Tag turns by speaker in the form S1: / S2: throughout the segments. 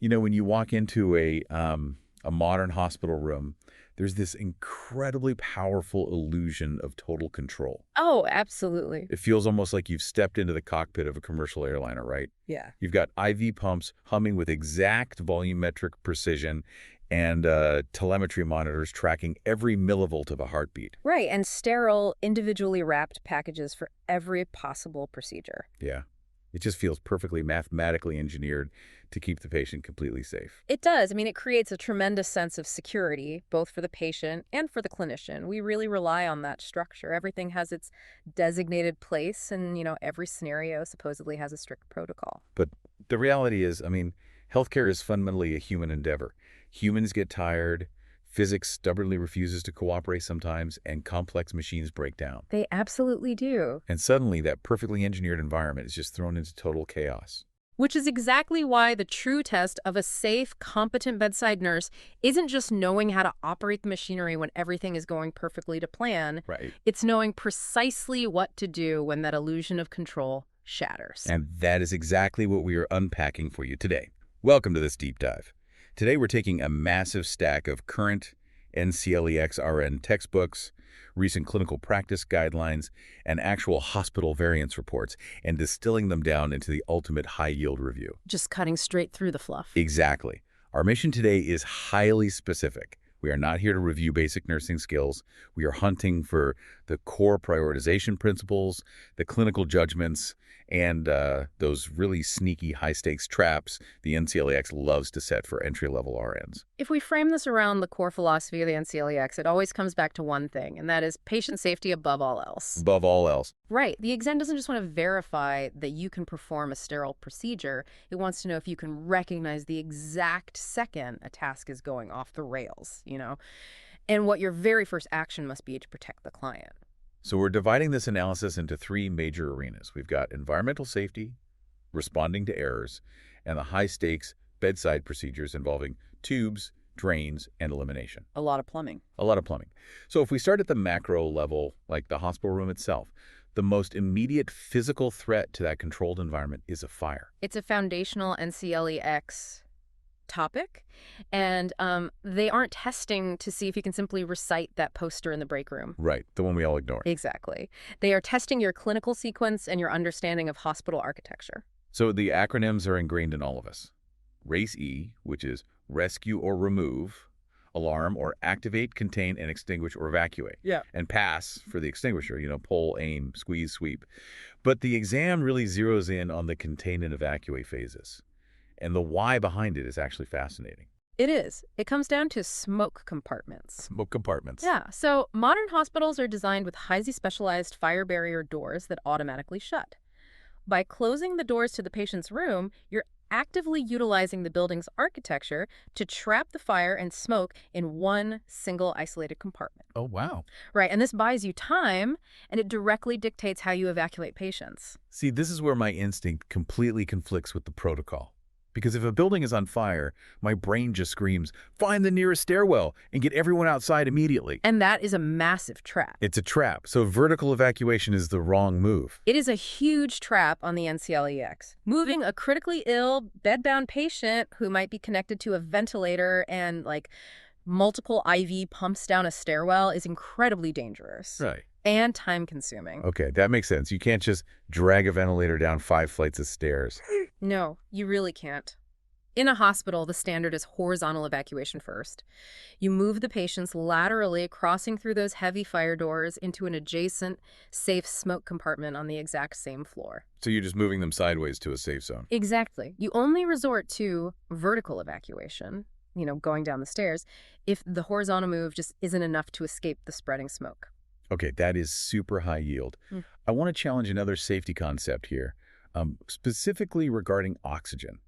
S1: You know, when you walk into a modern hospital room, there's this incredibly powerful illusion of total control.
S2: Oh, absolutely.
S1: It feels almost like you've stepped into the cockpit of a commercial airliner, right?
S2: Yeah.
S1: You've got IV pumps humming with exact volumetric precision and telemetry monitors tracking every millivolt of a heartbeat.
S2: Right, and sterile, individually wrapped packages for every possible procedure.
S1: Yeah. It just feels perfectly mathematically engineered to keep the patient completely safe.
S2: It does. I mean, it creates a tremendous sense of security, both for the patient and for the clinician. We really rely on that structure. Everything has its designated place, and, every scenario supposedly has a strict protocol.
S1: But the reality is, I mean, healthcare is fundamentally a human endeavor. Humans get tired, physics stubbornly refuses to cooperate sometimes, and complex machines break down.
S2: They absolutely do.
S1: And suddenly, that perfectly engineered environment is just thrown into total chaos.
S2: Which is exactly why the true test of a safe, competent bedside nurse isn't just knowing how to operate the machinery when everything is going perfectly to plan.
S1: Right.
S2: It's knowing precisely what to do when that illusion of control shatters.
S1: And that is exactly what we are unpacking for you today. Welcome to this deep dive. Today, we're taking a massive stack of current NCLEX-RN textbooks, recent clinical practice guidelines, and actual hospital variance reports, and distilling them down into the ultimate high-yield review.
S2: Just cutting straight through the fluff.
S1: Exactly. Our mission today is highly specific. We are not here to review basic nursing skills. We are hunting for the core prioritization principles, the clinical judgments, and those really sneaky high-stakes traps the NCLEX loves to set for entry-level RNs.
S2: If we frame this around the core philosophy of the NCLEX, it always comes back to one thing, and that is patient safety above all else.
S1: Above all else.
S2: Right. The exam doesn't just want to verify that you can perform a sterile procedure. It wants to know if you can recognize the exact second a task is going off the rails, and what your very first action must be to protect the client.
S1: So we're dividing this analysis into three major arenas. We've got environmental safety, responding to errors, and the high-stakes bedside procedures involving tubes, drains, and elimination.
S2: A lot of plumbing.
S1: A lot of plumbing. So if we start at the macro level, like the hospital room itself, the most immediate physical threat to that controlled environment is a fire.
S2: It's a foundational NCLEX topic, and they aren't testing to see if you can simply recite that poster in the break room.
S1: Right, the one we all ignore.
S2: Exactly. They are testing your clinical sequence and your understanding of hospital architecture.
S1: So the acronyms are ingrained in all of us. RACE-E, which is rescue or remove, alarm or activate, contain, and extinguish or evacuate.
S2: Yeah.
S1: And PASS for the extinguisher, pull, aim, squeeze, sweep. But the exam really zeroes in on the contain and evacuate phases. And the why behind it is actually fascinating.
S2: It is. It comes down to smoke compartments.
S1: Smoke compartments.
S2: Yeah. So modern hospitals are designed with highly specialized fire barrier doors that automatically shut. By closing the doors to the patient's room, you're actively utilizing the building's architecture to trap the fire and smoke in one single isolated compartment.
S1: Oh, wow.
S2: Right. And this buys you time, and it directly dictates how you evacuate patients.
S1: See, this is where my instinct completely conflicts with the protocol. Because if a building is on fire, my brain just screams, find the nearest stairwell and get everyone outside immediately.
S2: And that is a massive trap.
S1: It's a trap, so vertical evacuation is the wrong move.
S2: It is a huge trap on the NCLEX. Moving a critically ill, bedbound patient who might be connected to a ventilator and, multiple IV pumps down a stairwell is incredibly dangerous.
S1: Right.
S2: And time-consuming.
S1: Okay, that makes sense. You can't just drag a ventilator down 5 flights of stairs.
S2: No, you really can't. In a hospital, the standard is horizontal evacuation first. You move the patients laterally, crossing through those heavy fire doors into an adjacent, safe smoke compartment on the exact same floor.
S1: So you're just moving them sideways to a safe zone.
S2: Exactly. You only resort to vertical evacuation, going down the stairs, if the horizontal move just isn't enough to escape the spreading smoke.
S1: Okay, that is super high yield. I want to challenge another safety concept here, specifically regarding oxygen,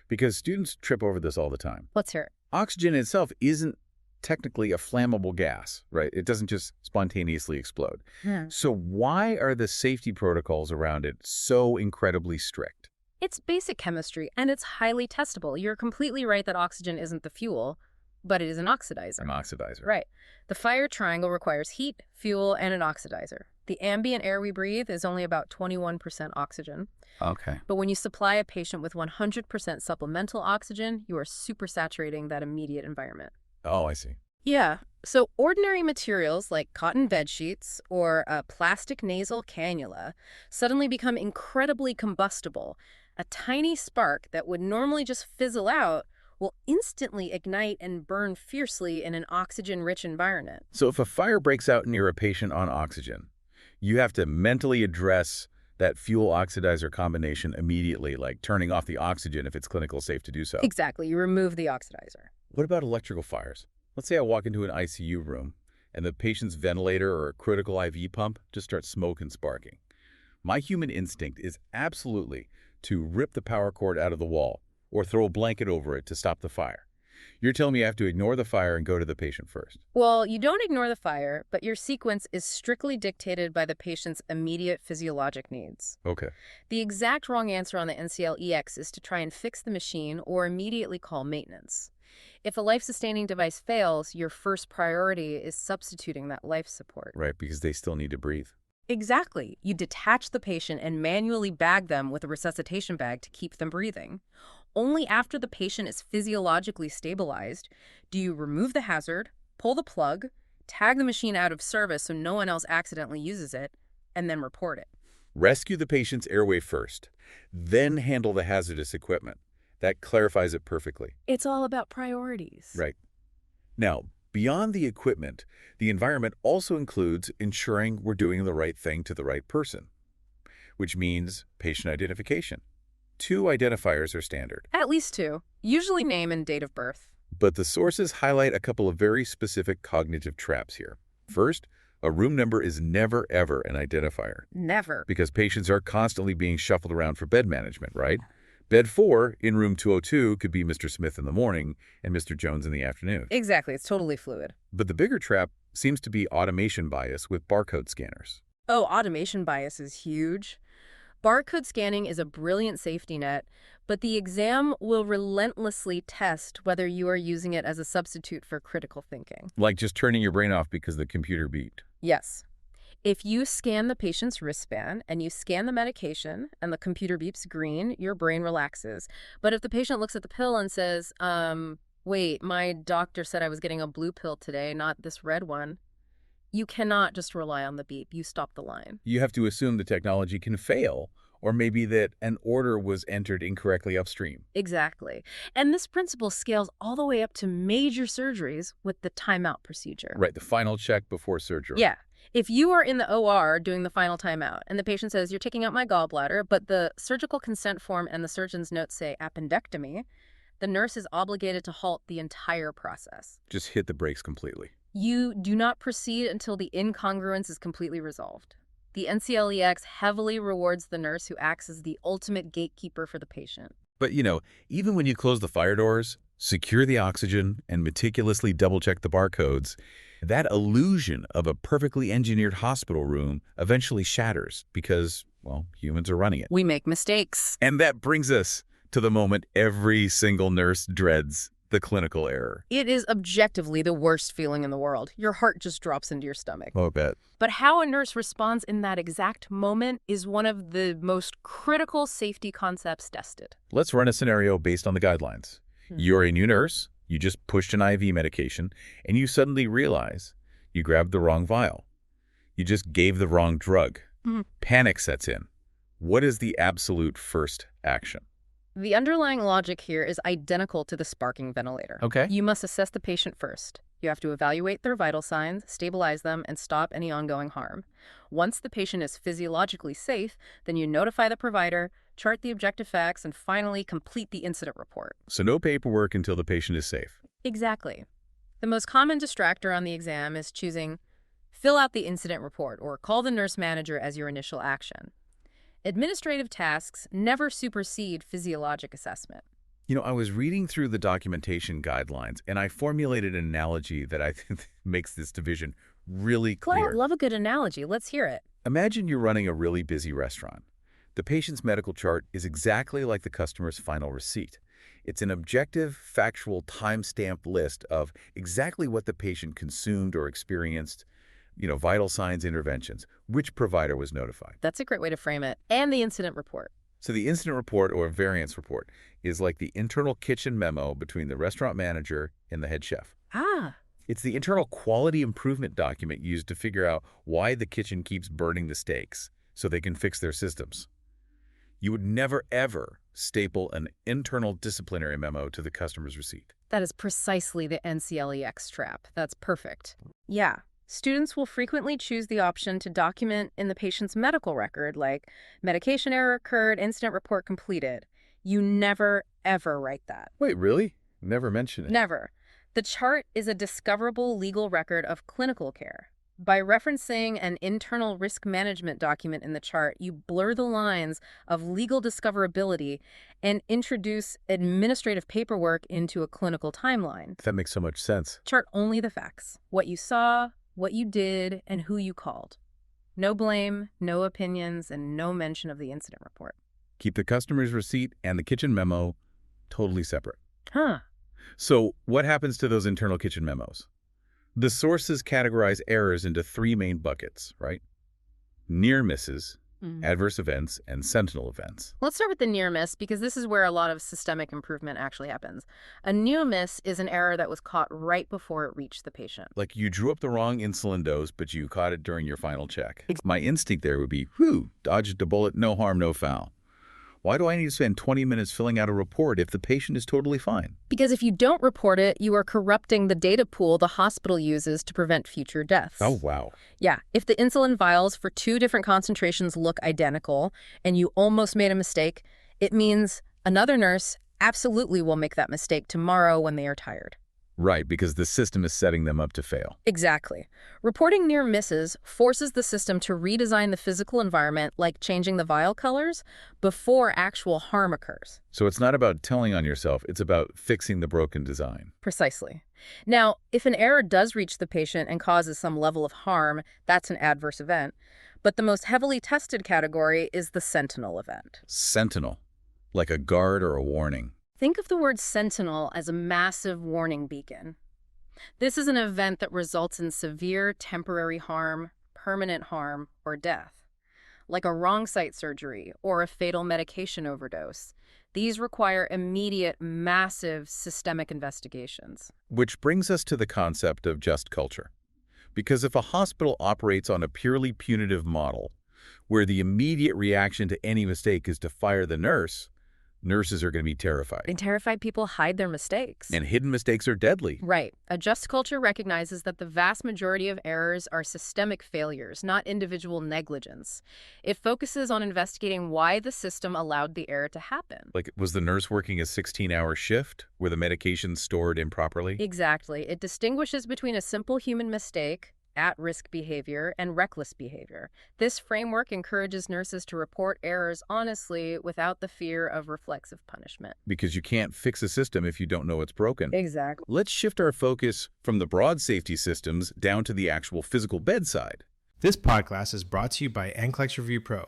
S1: because students trip over this all the time.
S2: Let's hear it.
S1: Oxygen itself isn't technically a flammable gas, right? It doesn't just spontaneously explode. So why are the safety protocols around it so incredibly strict?
S2: It's basic chemistry, and it's highly testable. You're completely right that oxygen isn't the fuel, but it is an oxidizer.
S1: An oxidizer.
S2: Right. The fire triangle requires heat, fuel, and an oxidizer. The ambient air we breathe is only about 21% oxygen.
S1: Okay.
S2: But when you supply a patient with 100% supplemental oxygen, you are supersaturating that immediate environment.
S1: Oh, I see.
S2: Yeah. So ordinary materials like cotton bed sheets or a plastic nasal cannula suddenly become incredibly combustible. A tiny spark that would normally just fizzle out will instantly ignite and burn fiercely in an oxygen-rich environment.
S1: So if a fire breaks out near a patient on oxygen, you have to mentally address that fuel oxidizer combination immediately, like turning off the oxygen if it's clinical safe to do so.
S2: Exactly. You remove the oxidizer.
S1: What about electrical fires? Let's say I walk into an ICU room and the patient's ventilator or critical IV pump just starts smoke and sparking. My human instinct is absolutely to rip the power cord out of the wall or throw a blanket over it to stop the fire. You're telling me I have to ignore the fire and go to the patient first?
S2: Well, you don't ignore the fire, but your sequence is strictly dictated by the patient's immediate physiologic needs.
S1: Okay.
S2: The exact wrong answer on the NCLEX is to try and fix the machine or immediately call maintenance. If a life-sustaining device fails, your first priority is substituting that life support.
S1: Right, because they still need to breathe.
S2: Exactly. You detach the patient and manually bag them with a resuscitation bag to keep them breathing. Only after the patient is physiologically stabilized do you remove the hazard, pull the plug, tag the machine out of service so no one else accidentally uses it, and then report it.
S1: Rescue the patient's airway first, then handle the hazardous equipment. That clarifies it perfectly.
S2: It's all about priorities.
S1: Right. Now, beyond the equipment, the environment also includes ensuring we're doing the right thing to the right person, which means patient identification. 2 identifiers are standard,
S2: At least 2, usually name and date of birth.
S1: but the sources highlight a couple of very specific cognitive traps here. First, a room number is never, ever an identifier
S2: Never.
S1: because patients are constantly being shuffled around for bed management, right? Bed 4 in room 202 could be Mr. Smith in the morning and Mr. Jones in the afternoon.
S2: Exactly. It's totally fluid.
S1: But the bigger trap seems to be automation bias with barcode scanners.
S2: Oh, automation bias is huge. Barcode scanning is a brilliant safety net, but the exam will relentlessly test whether you are using it as a substitute for critical thinking.
S1: Like just turning your brain off because the computer beeped.
S2: Yes. If you scan the patient's wristband and you scan the medication and the computer beeps green, your brain relaxes. But if the patient looks at the pill and says, wait, my doctor said I was getting a blue pill today, not this red one, you cannot just rely on the beep. You stop the line.
S1: You have to assume the technology can fail, or maybe that an order was entered incorrectly upstream.
S2: Exactly. And this principle scales all the way up to major surgeries with the timeout procedure.
S1: Right, the final check before surgery.
S2: Yeah. If you are in the OR doing the final timeout and the patient says, you're taking out my gallbladder, but the surgical consent form and the surgeon's notes say appendectomy, the nurse is obligated to halt the entire process.
S1: Just hit the brakes completely.
S2: You do not proceed until the incongruence is completely resolved. The NCLEX heavily rewards the nurse who acts as the ultimate gatekeeper for the patient.
S1: But, even when you close the fire doors, secure the oxygen, and meticulously double-check the barcodes, that illusion of a perfectly engineered hospital room eventually shatters because, well, humans are running it.
S2: We make mistakes.
S1: And that brings us to the moment every single nurse dreads, the clinical error.
S2: It is objectively the worst feeling in the world. Your heart just drops into your stomach.
S1: Oh, I bet.
S2: But how a nurse responds in that exact moment is one of the most critical safety concepts tested.
S1: Let's run a scenario based on the guidelines. You're a new nurse, you just pushed an IV medication, and you suddenly realize you grabbed the wrong vial. You just gave the wrong drug. Panic sets in. What is the absolute first action?
S2: The underlying logic here is identical to the sparking ventilator.
S1: Okay.
S2: You must assess the patient first. You have to evaluate their vital signs, stabilize them, and stop any ongoing harm. Once the patient is physiologically safe, then you notify the provider, chart the objective facts, and finally complete the incident report.
S1: So no paperwork until the patient is safe.
S2: Exactly. The most common distractor on the exam is choosing fill out the incident report or call the nurse manager as your initial action. Administrative tasks never supersede physiologic assessment.
S1: I was reading through the documentation guidelines, and I formulated an analogy that I think makes this division really clear.
S2: Well, I love a good analogy. Let's hear it.
S1: Imagine you're running a really busy restaurant. The patient's medical chart is exactly like the customer's final receipt. It's an objective, factual, time-stamped list of exactly what the patient consumed or experienced. vital signs interventions. Which provider was notified?
S2: That's a great way to frame it. And the incident report.
S1: So the incident report or variance report is like the internal kitchen memo between the restaurant manager and the head chef.
S2: Ah,
S1: It's the internal quality improvement document used to figure out why the kitchen keeps burning the steaks so they can fix their systems. You would never, ever staple an internal disciplinary memo to the customer's receipt.
S2: that is precisely the NCLEX trap. That's perfect. Yeah. Students will frequently choose the option to document in the patient's medical record, like medication error occurred, incident report completed. You never, ever write that.
S1: Wait, really? Never mention it.
S2: Never. The chart is a discoverable legal record of clinical care. By referencing an internal risk management document in the chart, you blur the lines of legal discoverability and introduce administrative paperwork into a clinical timeline.
S1: That makes so much sense.
S2: Chart only the facts. What you saw, what you did, and who you called. No blame, no opinions, and no mention of the incident report.
S1: Keep the customer's receipt and the kitchen memo totally separate.
S2: Huh.
S1: So what happens to those internal kitchen memos? The sources categorize errors into three main buckets, right? Near misses, adverse events, and sentinel events.
S2: Let's start with the near miss, because this is where a lot of systemic improvement actually happens. A near miss is an error that was caught right before it reached the patient.
S1: Like you drew up the wrong insulin dose, but you caught it during your final check. My instinct there would be, whew, dodged a bullet, no harm, no foul. Why do I need to spend 20 minutes filling out a report if the patient is totally fine?
S2: Because if you don't report it, you are corrupting the data pool the hospital uses to prevent future deaths.
S1: Oh, wow.
S2: Yeah, if the insulin vials for 2 different concentrations look identical and you almost made a mistake, it means another nurse absolutely will make that mistake tomorrow when they are tired.
S1: Right, because the system is setting them up to fail.
S2: Exactly. Reporting near misses forces the system to redesign the physical environment, like changing the vial colors, before actual harm occurs.
S1: So it's not about telling on yourself, it's about fixing the broken design.
S2: Precisely. Now, if an error does reach the patient and causes some level of harm, that's an adverse event. But the most heavily tested category is the sentinel event.
S1: Sentinel, like a guard or a warning.
S2: Think of the word sentinel as a massive warning beacon. This is an event that results in severe temporary harm, permanent harm, or death, like a wrong site surgery or a fatal medication overdose. These require immediate, massive systemic investigations.
S1: Which brings us to the concept of just culture. Because if a hospital operates on a purely punitive model, where the immediate reaction to any mistake is to fire the nurse, nurses are going to be terrified.
S2: And terrified people hide their mistakes.
S1: And hidden mistakes are deadly.
S2: Right. A just culture recognizes that the vast majority of errors are systemic failures, not individual negligence. It focuses on investigating why the system allowed the error to happen.
S1: Like, was the nurse working a 16-hour shift? Were the medications stored improperly?
S2: Exactly. It distinguishes between a simple human mistake, at-risk behavior, and reckless behavior. This framework encourages nurses to report errors honestly without the fear of reflexive punishment.
S1: Because you can't fix a system if you don't know it's broken.
S2: Exactly.
S1: Let's shift our focus from the broad safety systems down to the actual physical bedside.
S3: This podcast is brought to you by NCLEX Review Pro.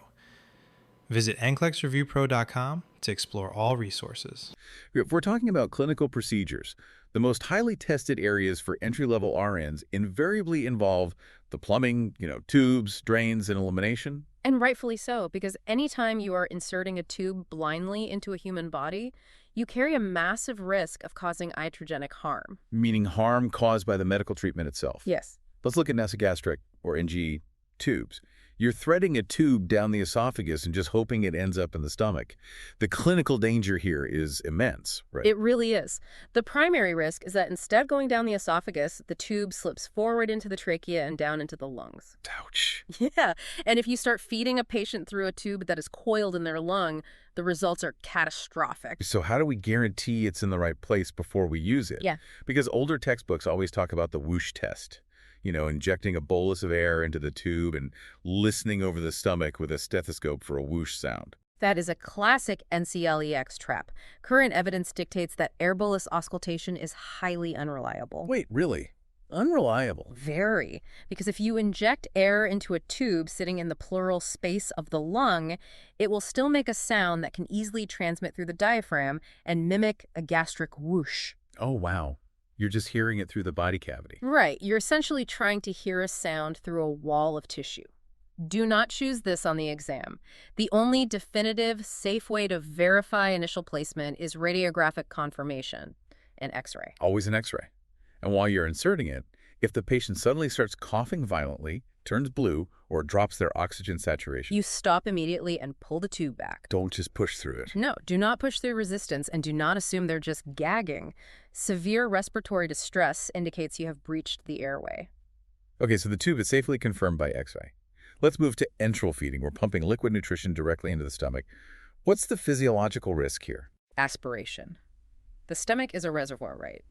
S3: Visit NCLEX-ReviewPro.com to explore all resources.
S1: If we're talking about clinical procedures, the most highly tested areas for entry-level RNs invariably involve the plumbing, tubes, drains, and elimination.
S2: And rightfully so, because anytime you are inserting a tube blindly into a human body, you carry a massive risk of causing iatrogenic harm.
S1: Meaning harm caused by the medical treatment itself.
S2: Yes.
S1: Let's look at nasogastric, or NG, tubes. You're threading a tube down the esophagus and just hoping it ends up in the stomach. The clinical danger here is immense, right?
S2: It really is. The primary risk is that instead of going down the esophagus, the tube slips forward into the trachea and down into the lungs.
S1: Ouch.
S2: Yeah, and if you start feeding a patient through a tube that is coiled in their lung, the results are catastrophic.
S1: So how do we guarantee it's in the right place before we use it?
S2: Yeah.
S1: Because older textbooks always talk about the whoosh test. Injecting a bolus of air into the tube and listening over the stomach with a stethoscope for a whoosh sound.
S2: That is a classic NCLEX trap. Current evidence dictates that air bolus auscultation is highly unreliable.
S1: Wait, really? Unreliable?
S2: Very. Because if you inject air into a tube sitting in the pleural space of the lung, it will still make a sound that can easily transmit through the diaphragm and mimic a gastric whoosh.
S1: Oh, wow. You're just hearing it through the body cavity.
S2: Right, you're essentially trying to hear a sound through a wall of tissue. Do not choose this on the exam. The only definitive, safe way to verify initial placement is radiographic confirmation, an X-ray.
S1: Always an X-ray. And while you're inserting it, if the patient suddenly starts coughing violently, turns blue, or drops their oxygen saturation,
S2: You stop immediately and pull the tube back.
S1: don't just push through it.
S2: No, do not push through resistance and do not assume they're just gagging. Severe respiratory distress indicates you have breached the airway.
S1: Okay, so the tube is safely confirmed by X-ray. Let's move to enteral feeding. We're pumping liquid nutrition directly into the stomach. What's the physiological risk here?
S2: Aspiration. The stomach is a reservoir, right?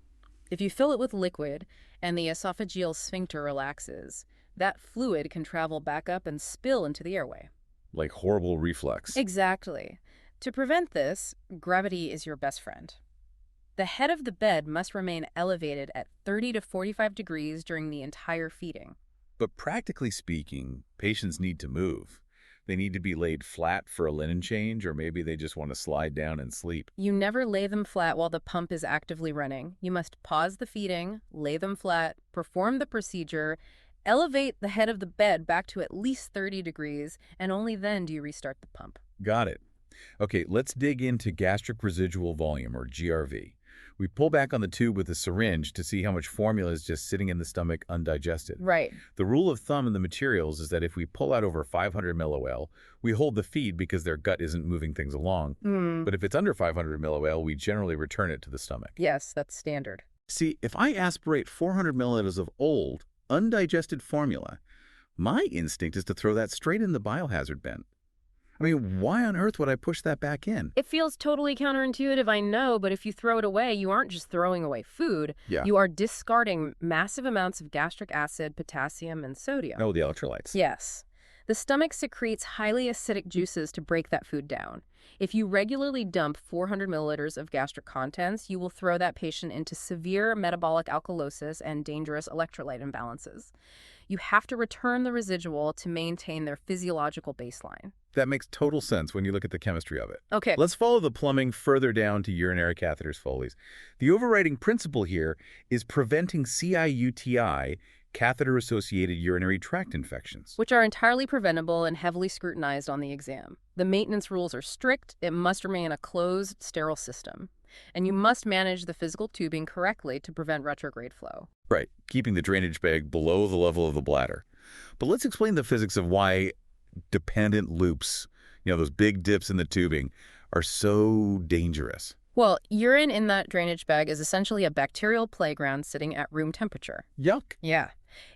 S2: If you fill it with liquid and the esophageal sphincter relaxes, that fluid can travel back up and spill into the airway.
S1: Like horrible reflux.
S2: Exactly. To prevent this, gravity is your best friend. The head of the bed must remain elevated at 30 to 45 degrees during the entire feeding.
S1: But practically speaking, patients need to move. They need to be laid flat for a linen change, or maybe they just want to slide down and sleep.
S2: You never lay them flat while the pump is actively running. You must pause the feeding, lay them flat, perform the procedure, elevate the head of the bed back to at least 30 degrees, and only then do you restart the pump.
S1: Got it. Okay, let's dig into gastric residual volume, or GRV. We pull back on the tube with a syringe to see how much formula is just sitting in the stomach undigested.
S2: Right.
S1: The rule of thumb in the materials is that if we pull out over 500 millil, we hold the feed because their gut isn't moving things along. But if it's under 500 millil, we generally return it to the stomach.
S2: Yes, that's standard.
S1: See, if I aspirate 400 milliliters of old, undigested formula, my instinct is to throw that straight in the biohazard bin. I mean, why on earth would I push that back in?
S2: It feels totally counterintuitive, I know, but if you throw it away, you aren't just throwing away food.
S1: Yeah.
S2: You are discarding massive amounts of gastric acid, potassium, and sodium.
S1: Oh, the electrolytes.
S2: Yes. The stomach secretes highly acidic juices to break that food down. If you regularly dump 400 milliliters of gastric contents, you will throw that patient into severe metabolic alkalosis and dangerous electrolyte imbalances. You have to return the residual to maintain their physiological baseline.
S1: That makes total sense when you look at the chemistry of it.
S2: Okay.
S1: Let's follow the plumbing further down to urinary catheters, Foley's. The overriding principle here is preventing CIUTI, catheter-associated urinary tract infections.
S2: Which are entirely preventable and heavily scrutinized on the exam. The maintenance rules are strict. It must remain a closed, sterile system. And you must manage the physical tubing correctly to prevent retrograde flow.
S1: Right, keeping the drainage bag below the level of the bladder. But let's explain the physics of why dependent loops, those big dips in the tubing, are so dangerous.
S2: Well, urine in that drainage bag is essentially a bacterial playground sitting at room temperature.
S1: Yuck.
S2: Yeah.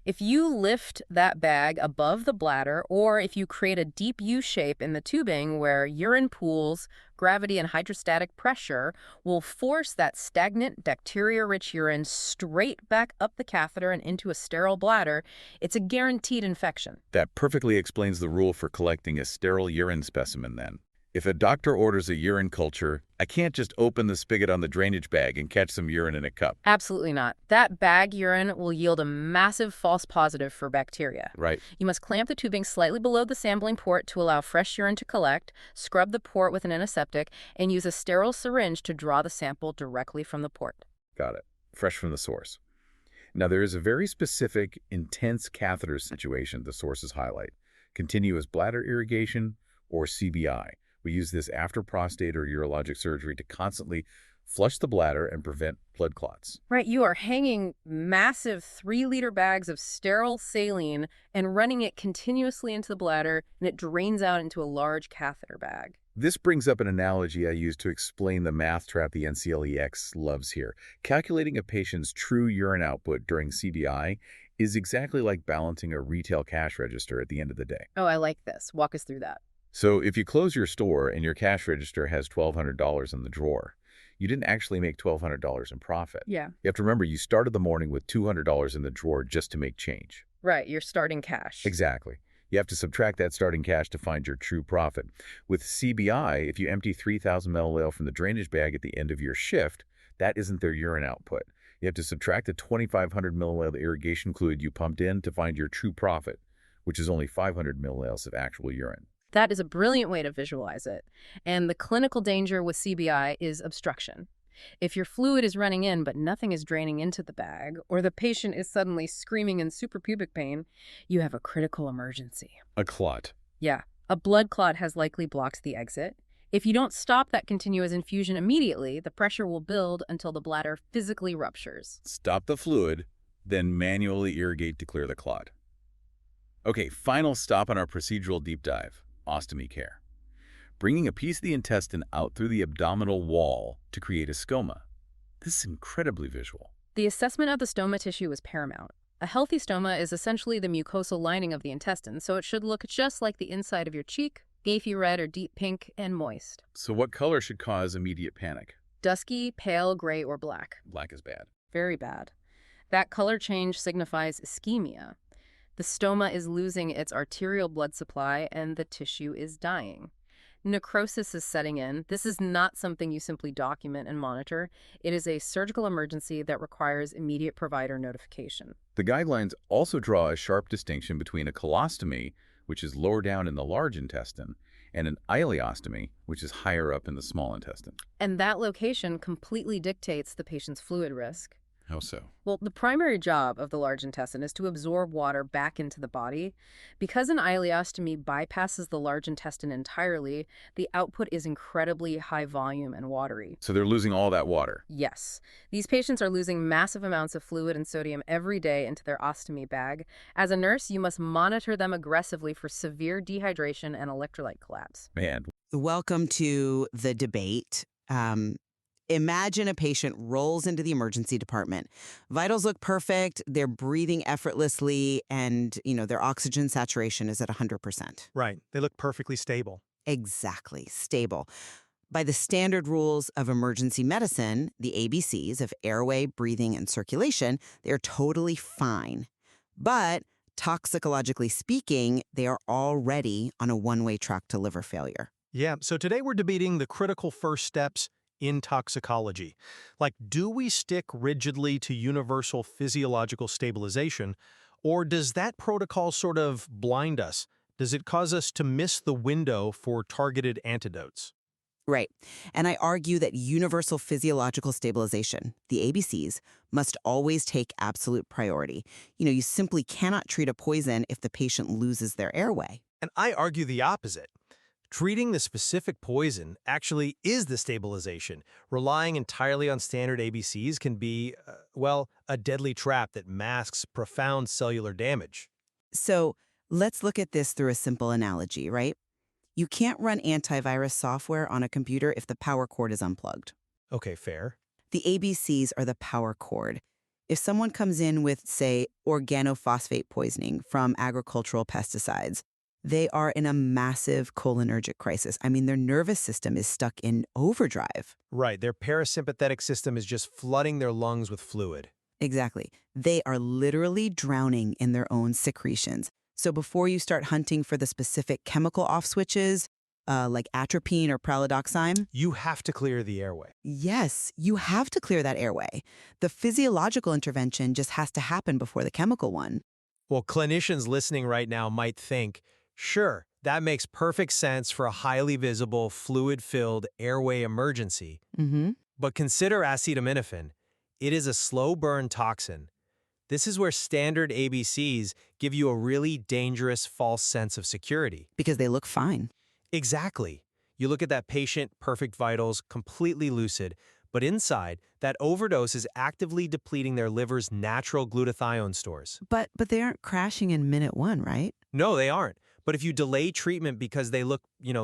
S2: If you lift that bag above the bladder, or if you create a deep U shape in the tubing where urine pools, gravity and hydrostatic pressure will force that stagnant, bacteria-rich urine straight back up the catheter and into a sterile bladder, it's a guaranteed infection.
S1: That perfectly explains the rule for collecting a sterile urine specimen then. If a doctor orders a urine culture, I can't just open the spigot on the drainage bag and catch some urine in a cup.
S2: Absolutely not. That bag urine will yield a massive false positive for bacteria.
S1: Right.
S2: You must clamp the tubing slightly below the sampling port to allow fresh urine to collect, scrub the port with an antiseptic, and use a sterile syringe to draw the sample directly from the port.
S1: Got it. Fresh from the source. Now, there is a very specific, intense catheter situation the sources highlight: continuous bladder irrigation, or CBI. We use this after prostate or urologic surgery to constantly flush the bladder and prevent blood clots.
S2: Right, you are hanging massive 3-liter bags of sterile saline and running it continuously into the bladder, and it drains out into a large catheter bag.
S1: This brings up an analogy I use to explain the math trap the NCLEX loves here. Calculating a patient's true urine output during CBI is exactly like balancing a retail cash register at the end of the day.
S2: Oh, I like this. Walk us through that.
S1: So if you close your store and your cash register has $1,200 in the drawer, you didn't actually make $1,200 in profit.
S2: Yeah.
S1: You have to remember you started the morning with $200 in the drawer just to make change.
S2: Right, you're starting cash.
S1: Exactly. You have to subtract that starting cash to find your true profit. With CBI, if you empty 3,000 milliliter from the drainage bag at the end of your shift, that isn't their urine output. You have to subtract the 2,500 milliliter irrigation fluid you pumped in to find your true profit, which is only 500 milliliters of actual urine.
S2: That is a brilliant way to visualize it. And the clinical danger with CBI is obstruction. If your fluid is running in but nothing is draining into the bag, or the patient is suddenly screaming in suprapubic pain, you have a critical emergency.
S1: A clot.
S2: Yeah, a blood clot has likely blocked the exit. If you don't stop that continuous infusion immediately, the pressure will build until the bladder physically ruptures.
S1: Stop the fluid, then manually irrigate to clear the clot. Okay, final stop on our procedural deep dive, ostomy care. Bringing a piece of the intestine out through the abdominal wall to create a stoma. This is incredibly visual.
S2: The assessment of the stoma tissue is paramount. A healthy stoma is essentially the mucosal lining of the intestine, so it should look just like the inside of your cheek, gapy red or deep pink, and moist.
S1: So what color should cause immediate panic?
S2: Dusky, pale, gray, or black.
S1: Black is bad.
S2: Very bad. That color change signifies ischemia. The stoma is losing its arterial blood supply and the tissue is dying. Necrosis is setting in. This is not something you simply document and monitor. It is a surgical emergency that requires immediate provider notification.
S1: The guidelines also draw a sharp distinction between a colostomy, which is lower down in the large intestine, and an ileostomy, which is higher up in the small intestine.
S2: And that location completely dictates the patient's fluid risk.
S1: How so?
S2: Well, the primary job of the large intestine is to absorb water back into the body. Because an ileostomy bypasses the large intestine entirely, the output is incredibly high volume and watery.
S1: So they're losing all that water.
S2: Yes. These patients are losing massive amounts of fluid and sodium every day into their ostomy bag. As a nurse, you must monitor them aggressively for severe dehydration and electrolyte collapse.
S1: Man.
S4: Welcome to the debate. Imagine a patient rolls into the emergency department. Vitals look perfect, they're breathing effortlessly, and, their oxygen saturation is at 100%.
S5: Right. They look perfectly stable.
S4: Exactly, stable. By the standard rules of emergency medicine, the ABCs of airway, breathing, and circulation, they're totally fine. But toxicologically speaking, they are already on a one-way track to liver failure.
S5: Yeah, so today we're debating the critical first steps in toxicology. Like, do we stick rigidly to universal physiological stabilization, or does that protocol sort of blind us? Does it cause us to miss the window for targeted antidotes?
S4: Right. And I argue that universal physiological stabilization, the ABCs, must always take absolute priority. You simply cannot treat a poison if the patient loses their airway.
S5: And I argue the opposite. Treating the specific poison actually is the stabilization. Relying entirely on standard ABCs can be, a deadly trap that masks profound cellular damage.
S4: So let's look at this through a simple analogy, right? You can't run antivirus software on a computer if the power cord is unplugged.
S5: Okay, fair.
S4: The ABCs are the power cord. If someone comes in with, say, organophosphate poisoning from agricultural pesticides, they are in a massive cholinergic crisis. I mean, their nervous system is stuck in overdrive.
S5: Right, their parasympathetic system is just flooding their lungs with fluid.
S4: Exactly. They are literally drowning in their own secretions. So before you start hunting for the specific chemical off switches, like atropine or pralidoxime,
S5: You have to clear the airway.
S4: yes, you have to clear that airway. The physiological intervention just has to happen before the chemical one.
S5: Well, clinicians listening right now might think, sure, that makes perfect sense for a highly visible, fluid-filled airway emergency.
S4: Mm-hmm.
S5: But consider acetaminophen. It is a slow-burn toxin. This is where standard ABCs give you a really dangerous false sense of security.
S4: Because they look fine.
S5: Exactly. You look at that patient, perfect vitals, completely lucid, but inside, that overdose is actively depleting their liver's natural glutathione stores.
S4: But they aren't crashing in minute one, right?
S5: No, they aren't. But if you delay treatment because they look,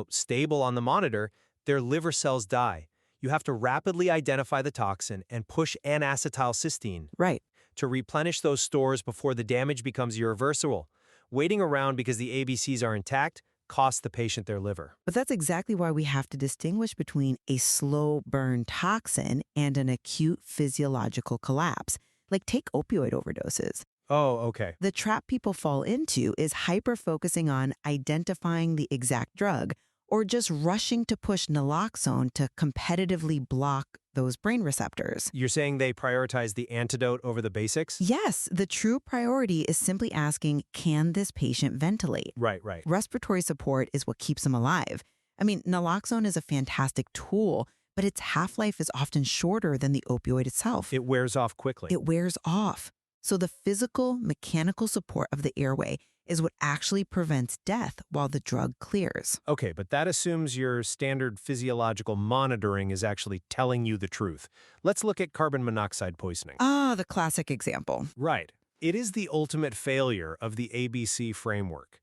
S5: stable on the monitor, their liver cells die. You have to rapidly identify the toxin and push N-acetylcysteine
S4: Right.
S5: to replenish those stores before the damage becomes irreversible. Waiting around because the ABCs are intact costs the patient their liver.
S4: But that's exactly why we have to distinguish between a slow burn toxin and an acute physiological collapse. Like take opioid overdoses.
S5: Oh, okay.
S4: The trap people fall into is hyper-focusing on identifying the exact drug or just rushing to push naloxone to competitively block those brain receptors.
S5: You're saying they prioritize the antidote over the basics?
S4: Yes, the true priority is simply asking, can this patient ventilate?
S5: Right.
S4: Respiratory support is what keeps them alive. I mean, naloxone is a fantastic tool, but its half-life is often shorter than the opioid itself.
S5: It wears off quickly.
S4: It wears off. So the physical, mechanical support of the airway is what actually prevents death while the drug clears.
S5: Okay, but that assumes your standard physiological monitoring is actually telling you the truth. Let's look at carbon monoxide poisoning.
S4: Ah, the classic example.
S5: Right. It is the ultimate failure of the ABC framework.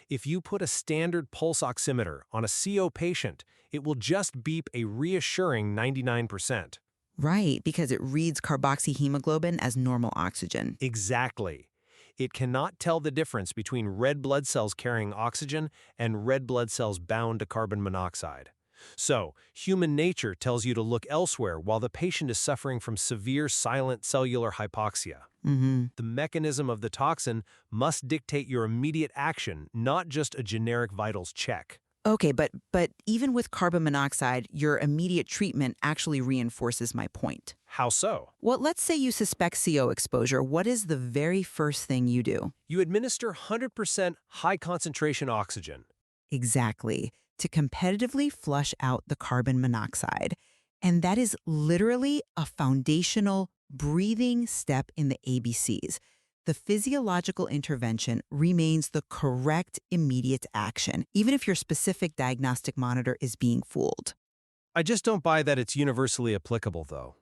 S5: If you put a standard pulse oximeter on a CO patient, it will just beep a reassuring 99%.
S4: Right, because it reads carboxyhemoglobin as normal oxygen.
S5: Exactly. It cannot tell the difference between red blood cells carrying oxygen and red blood cells bound to carbon monoxide. So, human nature tells you to look elsewhere while the patient is suffering from severe silent cellular hypoxia. The mechanism of the toxin must dictate your immediate action, not just a generic vitals check.
S4: Okay, but even with carbon monoxide, your immediate treatment actually reinforces my point.
S5: How so?
S4: Well, let's say you suspect CO exposure. What is the very first thing you do?
S5: You administer 100% high concentration oxygen.
S4: Exactly, to competitively flush out the carbon monoxide. And that is literally a foundational breathing step in the ABCs. The physiological intervention remains the correct immediate action, even if your specific diagnostic monitor is being fooled.
S5: I just don't buy that it's universally applicable, though.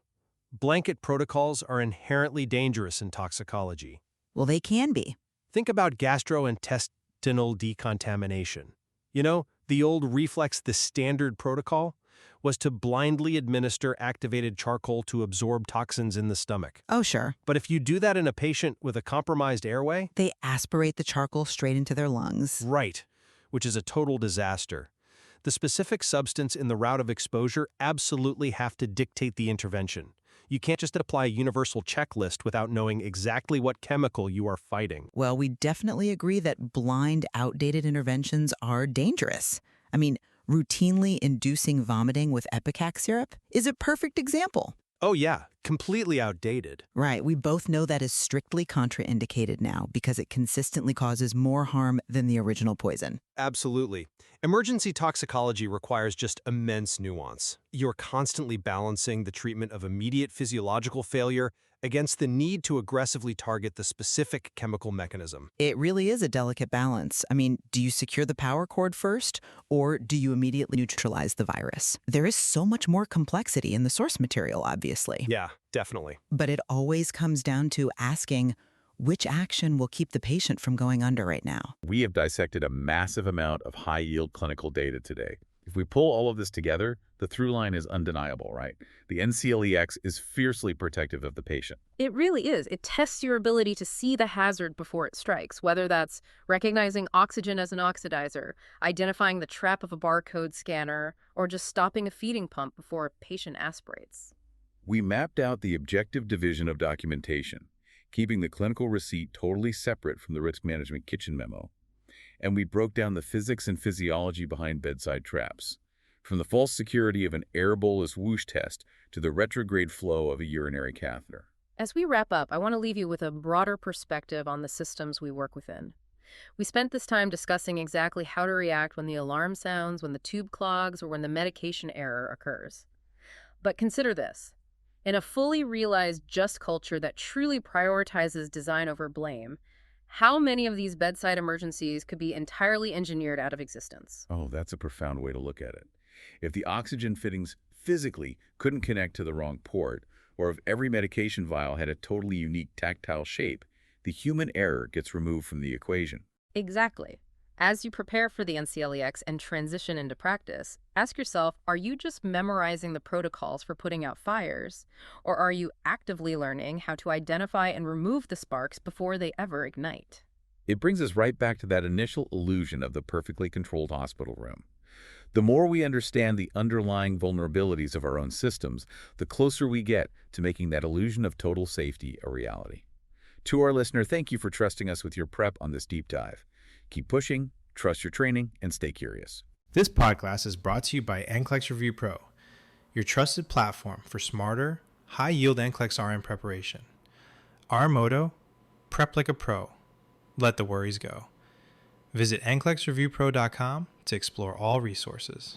S5: Blanket protocols are inherently dangerous in toxicology.
S4: Well, they can be.
S5: Think about gastrointestinal decontamination. You know, the old reflex, the standard protocol, was to blindly administer activated charcoal to absorb toxins in the stomach.
S4: Oh, sure.
S5: But if you do that in a patient with a compromised airway,
S4: They aspirate the charcoal straight into their lungs.
S5: right, which is a total disaster. The specific substance in the route of exposure absolutely have to dictate the intervention. You can't just apply a universal checklist without knowing exactly what chemical you are fighting.
S4: Well, we definitely agree that blind, outdated interventions are dangerous. I mean, routinely inducing vomiting with Ipecac syrup is a perfect example.
S5: Oh yeah, completely outdated.
S4: Right, we both know that is strictly contraindicated now because it consistently causes more harm than the original poison.
S5: Absolutely. Emergency toxicology requires just immense nuance. You're constantly balancing the treatment of immediate physiological failure against the need to aggressively target the specific chemical mechanism.
S4: It really is a delicate balance. I mean, do you secure the power cord first, or do you immediately neutralize the virus? There is so much more complexity in the source material, obviously.
S5: Yeah, definitely.
S4: But it always comes down to asking, which action will keep the patient from going under right now?
S1: We have dissected a massive amount of high-yield clinical data today. If we pull all of this together, the through line is undeniable, right? The NCLEX is fiercely protective of the patient.
S2: It really is. It tests your ability to see the hazard before it strikes, whether that's recognizing oxygen as an oxidizer, identifying the trap of a barcode scanner, or just stopping a feeding pump before a patient aspirates.
S1: We mapped out the objective division of documentation, keeping the clinical receipt totally separate from the risk management kitchen memo. And we broke down the physics and physiology behind bedside traps, from the false security of an air bolus whoosh test to the retrograde flow of a urinary catheter.
S2: As we wrap up, I want to leave you with a broader perspective on the systems we work within. We spent this time discussing exactly how to react when the alarm sounds, when the tube clogs, or when the medication error occurs. But consider this. In a fully realized just culture that truly prioritizes design over blame, how many of these bedside emergencies could be entirely engineered out of existence?
S1: Oh, that's a profound way to look at it. If the oxygen fittings physically couldn't connect to the wrong port, or if every medication vial had a totally unique tactile shape, the human error gets removed from the equation.
S2: Exactly. As you prepare for the NCLEX and transition into practice, ask yourself, are you just memorizing the protocols for putting out fires, or are you actively learning how to identify and remove the sparks before they ever ignite?
S1: It brings us right back to that initial illusion of the perfectly controlled hospital room. The more we understand the underlying vulnerabilities of our own systems, the closer we get to making that illusion of total safety a reality. To our listener, thank you for trusting us with your prep on this deep dive. Keep pushing, trust your training, and stay curious.
S3: This podcast is brought to you by NCLEX Review Pro, your trusted platform for smarter, high-yield NCLEX-RN preparation. Our motto, prep like a pro, let the worries go. Visit NCLEX-ReviewPro.com to explore all resources.